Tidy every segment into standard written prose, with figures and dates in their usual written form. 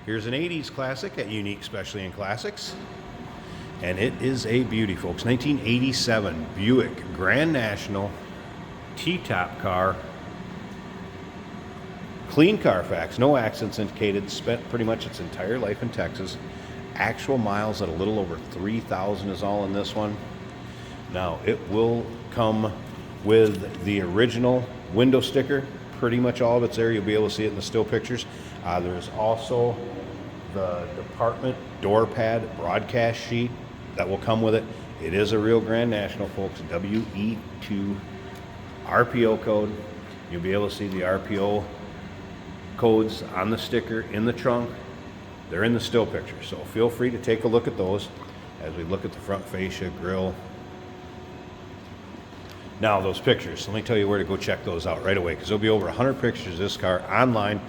Here's an 80s classic at Unique Specialty and Classics. And it is a beauty, folks. 1987 Buick Grand National T-top car. Clean Carfax, no accidents indicated. Spent pretty much its entire life in Texas. Actual miles at a little over 3,000 is all in this one. Now, it will come with the original window sticker. Pretty much all of it's there. You'll be able to see it in the still pictures. There's also the department door pad broadcast sheet that will come with it. It is a real Grand National, folks. WE2 RPO code. You'll be able to see the RPO codes on the sticker in the trunk. They're in the still picture, so feel free to take a look at those as we look at the front fascia, grille. Now those pictures, let me tell you where to go check those out right away, because there'll be over 100 pictures of this car online.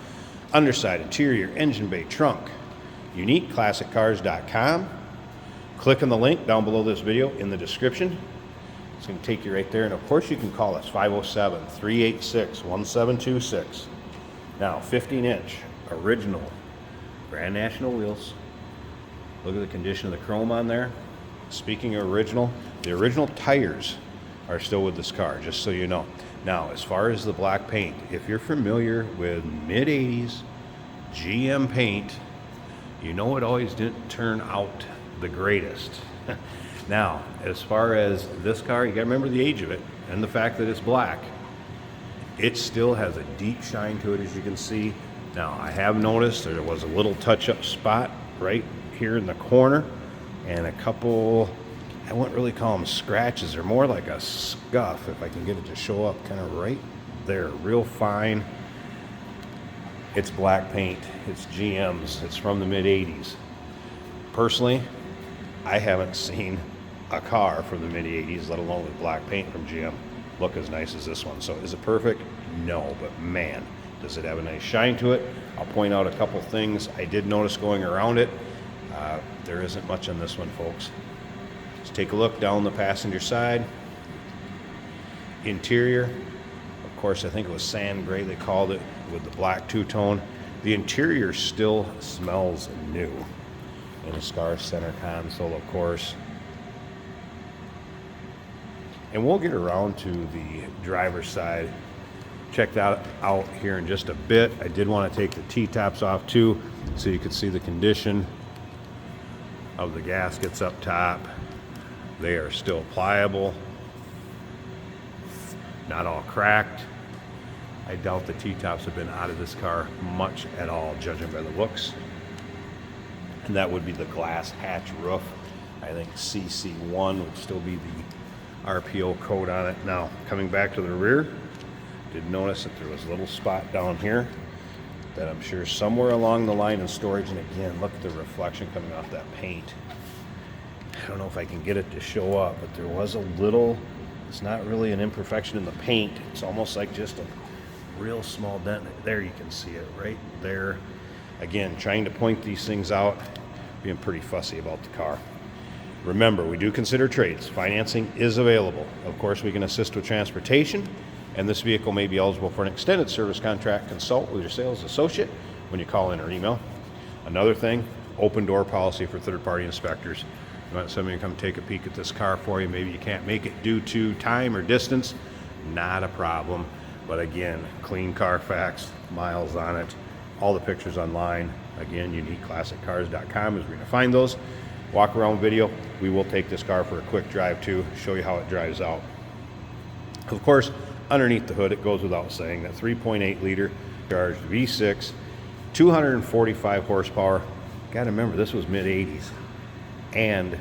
Underside, interior, engine bay, trunk, uniqueclassiccars.com. Click on the link down below this video in the description. It's going to take you right there, and of course you can call us 507-386-1726. Now 15-inch original Grand National wheels. Look at the condition of the chrome on there. Speaking of original, the original tires are still with this car, just so you know. Now, as far as the black paint, if you're familiar with mid-80s GM paint, you know it always didn't turn out the greatest. Now, as far as this car, you gotta remember the age of it and the fact that it's black. It still has a deep shine to it, as you can see. Now, I have noticed there was a little touch-up spot right here in the corner, and a couple, I wouldn't really call them scratches. They're more like a scuff, if I can get it to show up kind of right there, real fine. It's black paint, it's GM's, it's from the mid-80s. Personally, I haven't seen a car from the mid-80s, let alone with black paint from GM, look as nice as this one. So is it perfect? No, but man, does it have a nice shine to it. I'll point out a couple things I did notice going around it. There isn't much on this one, folks. Let's take a look down the passenger side. Interior, of course, I think it was sand gray they called it, with the black two-tone. The interior still smells new. And the Scar center console, of course. And we'll get around to the driver's side. Check that out here in just a bit. I did want to take the T-tops off too, so you could see the condition of the gaskets up top. They are still pliable, not all cracked. I doubt the T-tops have been out of this car much at all, judging by the looks. And that would be the glass hatch roof. I think CC1 would still be the RPO code on it. Now, coming back to the rear, did notice that there was a little spot down here that I'm sure somewhere along the line in storage. And again, look at the reflection coming off that paint. I don't know if I can get it to show up, but there was a little, it's not really an imperfection in the paint. It's almost like just a real small dent. There you can see it right there. Again, trying to point these things out, being pretty fussy about the car. Remember, we do consider trades. Financing is available. Of course, we can assist with transportation, and this vehicle may be eligible for an extended service contract. Consult with your sales associate when you call in or email. Another thing, open door policy for third-party inspectors. You want somebody to come take a peek at this car for you. Maybe you can't make it due to time or distance. Not a problem. But again, clean Carfax, miles on it. All the pictures online. Again, uniqueclassiccars.com is where you're gonna find those. Walk around video. We will take this car for a quick drive too, show you how it drives out. Of course, underneath the hood, it goes without saying that 3.8 liter charged V6, 245 horsepower. Gotta remember, this was mid-80s. And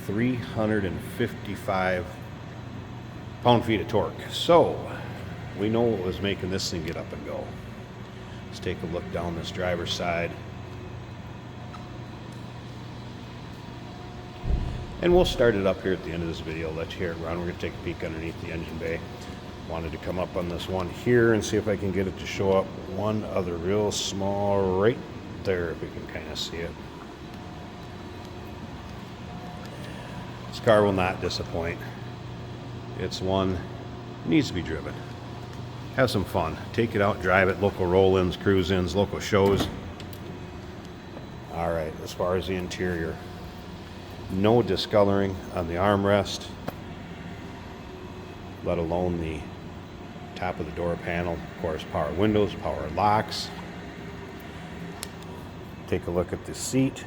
355 pound-feet of torque. So, we know what was making this thing get up and go. Let's take a look down this driver's side. And we'll start it up here at the end of this video, let you hear it run. We're gonna take a peek underneath the engine bay. Wanted to come up on this one here and see if I can get it to show up. One other real small right there, if we can kind of see it. This car will not disappoint. It's one, needs to be driven. Have some fun. Take it out, drive it, local roll-ins, cruise-ins, local shows. All right, as far as the interior, no discoloring on the armrest, let alone the top of the door panel. Of course, power windows, power locks. Take a look at the seat.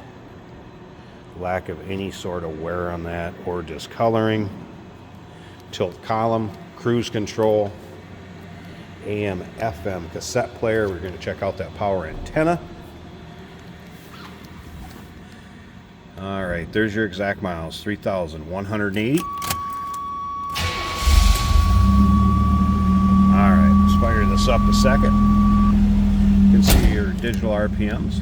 Lack of any sort of wear on that or discoloring. Tilt column, cruise control, AM, FM cassette player. We're going to check out that power antenna. All right, there's your exact miles, 3,180. All right, let's fire this up a second. You can see your digital RPMs.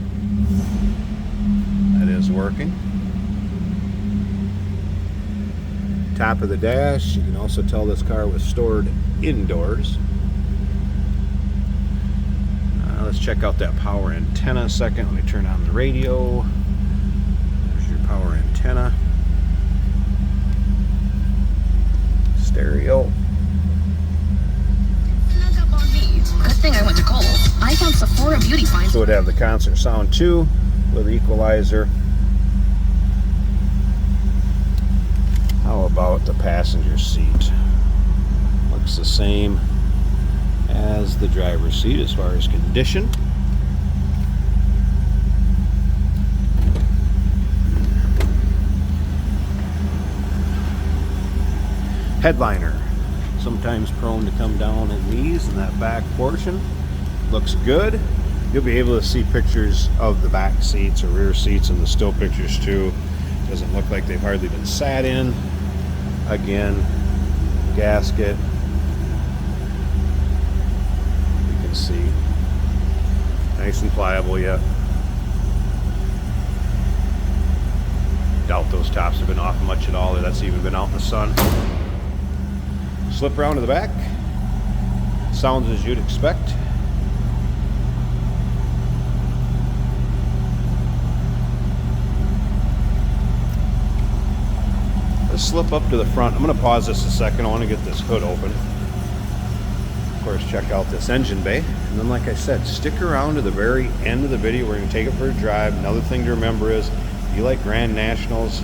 That is working. Top of the dash, you can also tell this car was stored indoors. Let's check out that power antenna a second. Let me turn on the radio. There's your power antenna. Stereo. Good thing I went to Kohl's. I found Sephora Beauty Finds. So it would have the concert sound too, with the equalizer. How about the passenger seat? Looks the same as the driver's seat as far as condition. Headliner, sometimes prone to come down at these in that back portion. Looks good. You'll be able to see pictures of the back seats or rear seats in the still pictures too. Doesn't look like they've hardly been sat in. Again, gasket. You can see nice and pliable yet. Doubt those tops have been off much at all, or that's even been out in the sun. Slip around to the back. Sounds as you'd expect. Slip up to the front. I'm going to pause this a second. I want to get this hood open. Of course, check out this engine bay. And then, like I said, stick around to the very end of the video. We're going to take it for a drive. Another thing to remember is, if you like Grand Nationals,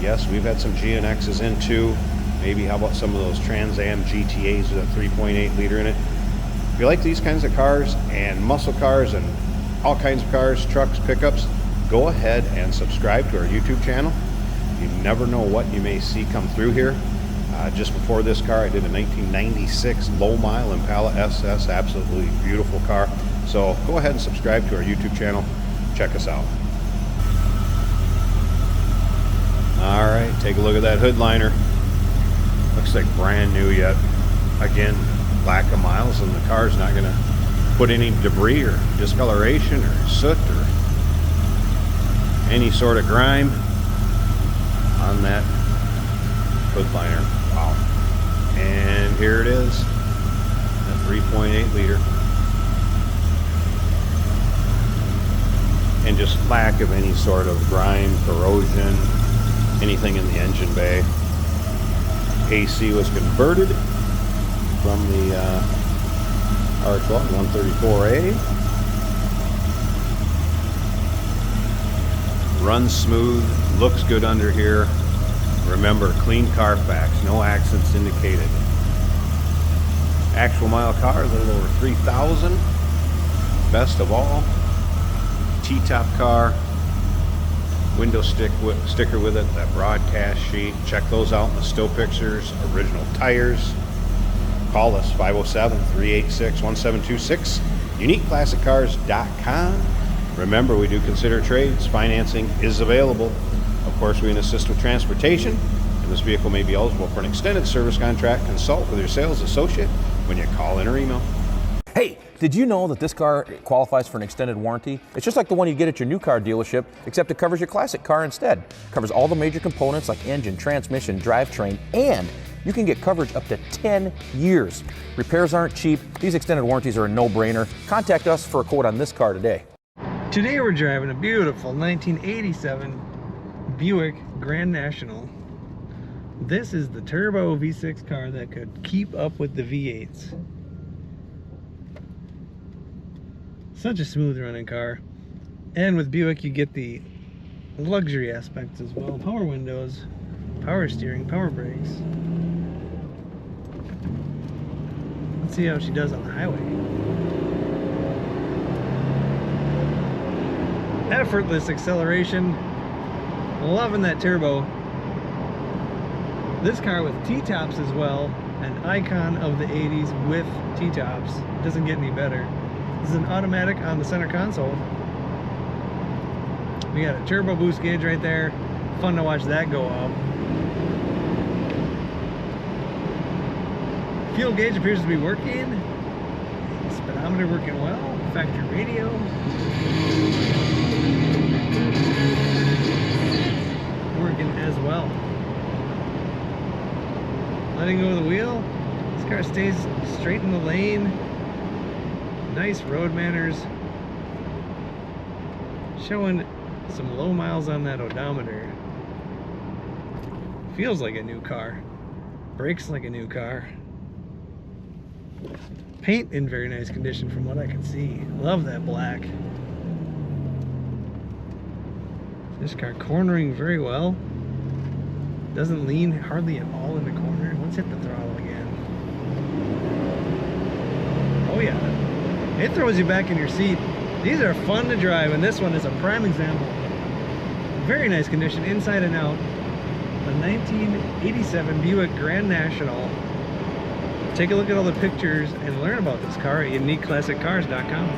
yes, we've had some GNXs in too. Maybe how about some of those Trans Am GTAs with a 3.8 liter in it. If you like these kinds of cars and muscle cars and all kinds of cars, trucks, pickups, go ahead and subscribe to our YouTube channel. You never know what you may see come through here. Just before this car, I did a 1996 low mile Impala SS, absolutely beautiful car. So go ahead and subscribe to our YouTube channel. Check us out. All right, take a look at that hood liner. Looks like brand new yet. Again, lack of miles, and the car's not going to put any debris or discoloration or soot or any sort of grime on that hood liner. Wow. And here it is, that 3.8 liter. And just lack of any sort of grime, corrosion, anything in the engine bay. AC was converted from the R12 134A. Runs smooth, looks good under here. Remember, clean Carfax, no accidents indicated. Actual mile car, a little over 3,000. Best of all, T-top car, window sticker with it, that broadcast sheet. Check those out in the still pictures, original tires. Call us, 507-386-1726, uniqueclassiccars.com. Remember, we do consider trades. Financing is available. Of course, we can assist with transportation, and this vehicle may be eligible for an extended service contract. Consult with your sales associate when you call in or email. Hey, did you know that this car qualifies for an extended warranty? It's just like the one you get at your new car dealership, except it covers your classic car instead. It covers all the major components like engine, transmission, drivetrain, and you can get coverage up to 10 years. Repairs aren't cheap. These extended warranties are a no-brainer. Contact us for a quote on this car today. Today we're driving a beautiful 1987 Buick Grand National. This is the turbo V6 car that could keep up with the V8s. Such a smooth running car. And with Buick, you get the luxury aspects as well. Power windows, power steering, power brakes. Let's see how she does on the highway. Effortless acceleration. Loving that turbo. This car with T-tops as well. An icon of the 80s with T-tops. Doesn't get any better. This is an automatic on the center console. We got a turbo boost gauge right there. Fun to watch that go up. Fuel gauge appears to be working. Speedometer working well. Factory radio. Working as well. Letting go of the wheel. This car stays straight in the lane. Nice road manners. Showing some low miles on that odometer. Feels like a new car. Brakes like a new car. Paint in very nice condition from what I can see. Love that black. This car cornering very well. Doesn't lean hardly at all in the corner. Let's hit the throttle again. Oh yeah. It throws you back in your seat. These are fun to drive, and this one is a prime example. Very nice condition, inside and out. The 1987 Buick Grand National. Take a look at all the pictures and learn about this car at uniqueclassiccars.com.